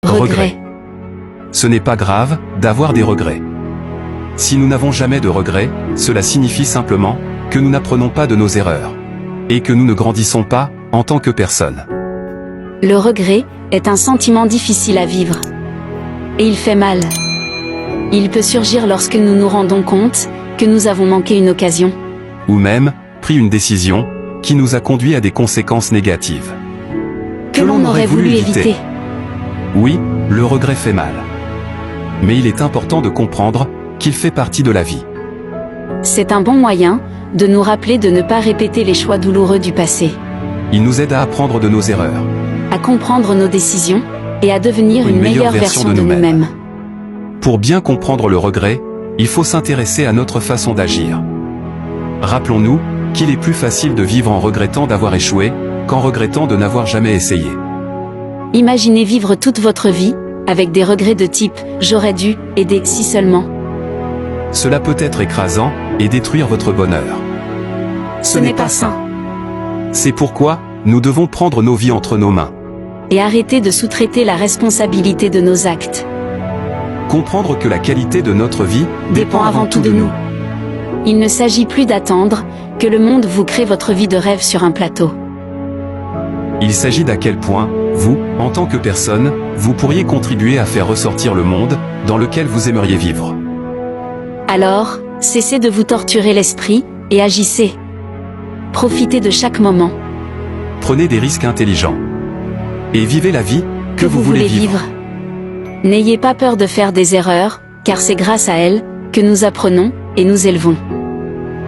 Regrets. Ce n'est pas grave d'avoir des regrets. Si nous n'avons jamais de regrets, cela signifie simplement que nous n'apprenons pas de nos erreurs. Et que nous ne grandissons pas en tant que personne. Le regret est un sentiment difficile à vivre. Et il fait mal. Il peut surgir lorsque nous nous rendons compte que nous avons manqué une occasion. Ou même, pris une décision qui nous a conduit à des conséquences négatives. Que l'on aurait voulu éviter. Oui, le regret fait mal. Mais il est important de comprendre qu'il fait partie de la vie. C'est un bon moyen de nous rappeler de ne pas répéter les choix douloureux du passé. Il nous aide à apprendre de nos erreurs. À comprendre nos décisions et à devenir une meilleure version de nous-mêmes. Pour bien comprendre le regret, il faut s'intéresser à notre façon d'agir. Rappelons-nous qu'il est plus facile de vivre en regrettant d'avoir échoué qu'en regrettant de n'avoir jamais essayé. Imaginez vivre toute votre vie avec des regrets de type « j'aurais dû aider si seulement ». Cela peut être écrasant et détruire votre bonheur. Ce n'est pas sain. C'est pourquoi nous devons prendre nos vies entre nos mains. Et arrêter de sous-traiter la responsabilité de nos actes. Comprendre que la qualité de notre vie dépend avant tout de nous. Il ne s'agit plus d'attendre que le monde vous crée votre vie de rêve sur un plateau. Il s'agit d'à quel point, vous, en tant que personne, vous pourriez contribuer à faire ressortir le monde dans lequel vous aimeriez vivre. Alors, cessez de vous torturer l'esprit et agissez. Profitez de chaque moment. Prenez des risques intelligents. Et vivez la vie que vous voulez vivre. N'ayez pas peur de faire des erreurs, car c'est grâce à elles que nous apprenons et nous élevons.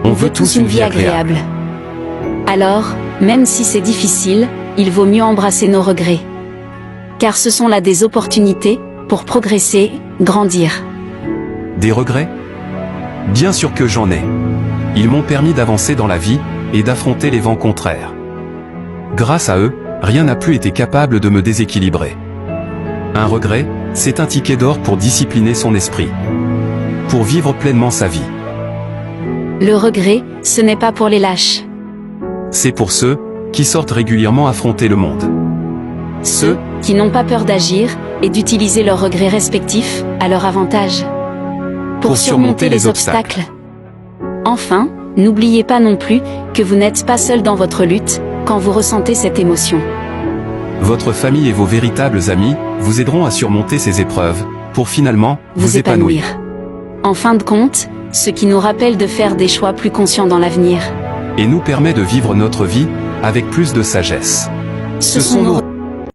On veut tous une vie agréable. Alors, même si c'est difficile, il vaut mieux embrasser nos regrets. Car ce sont là des opportunités pour progresser, grandir. Des regrets? Bien sûr que j'en ai. Ils m'ont permis d'avancer dans la vie et d'affronter les vents contraires. Grâce à eux, rien n'a plus été capable de me déséquilibrer. Un regret, c'est un ticket d'or pour discipliner son esprit. Pour vivre pleinement sa vie. Le regret, ce n'est pas pour les lâches. C'est pour ceux qui sortent régulièrement affronter le monde. Ceux qui n'ont pas peur d'agir et d'utiliser leurs regrets respectifs à leur avantage. Pour surmonter les obstacles. Enfin, n'oubliez pas non plus que vous n'êtes pas seul dans votre lutte quand vous ressentez cette émotion. Votre famille et vos véritables amis vous aideront à surmonter ces épreuves pour finalement vous épanouir. En fin de compte, ce qui nous rappelle de faire des choix plus conscients dans l'avenir. Et nous permet de vivre notre vie avec plus de sagesse. Ce sont nos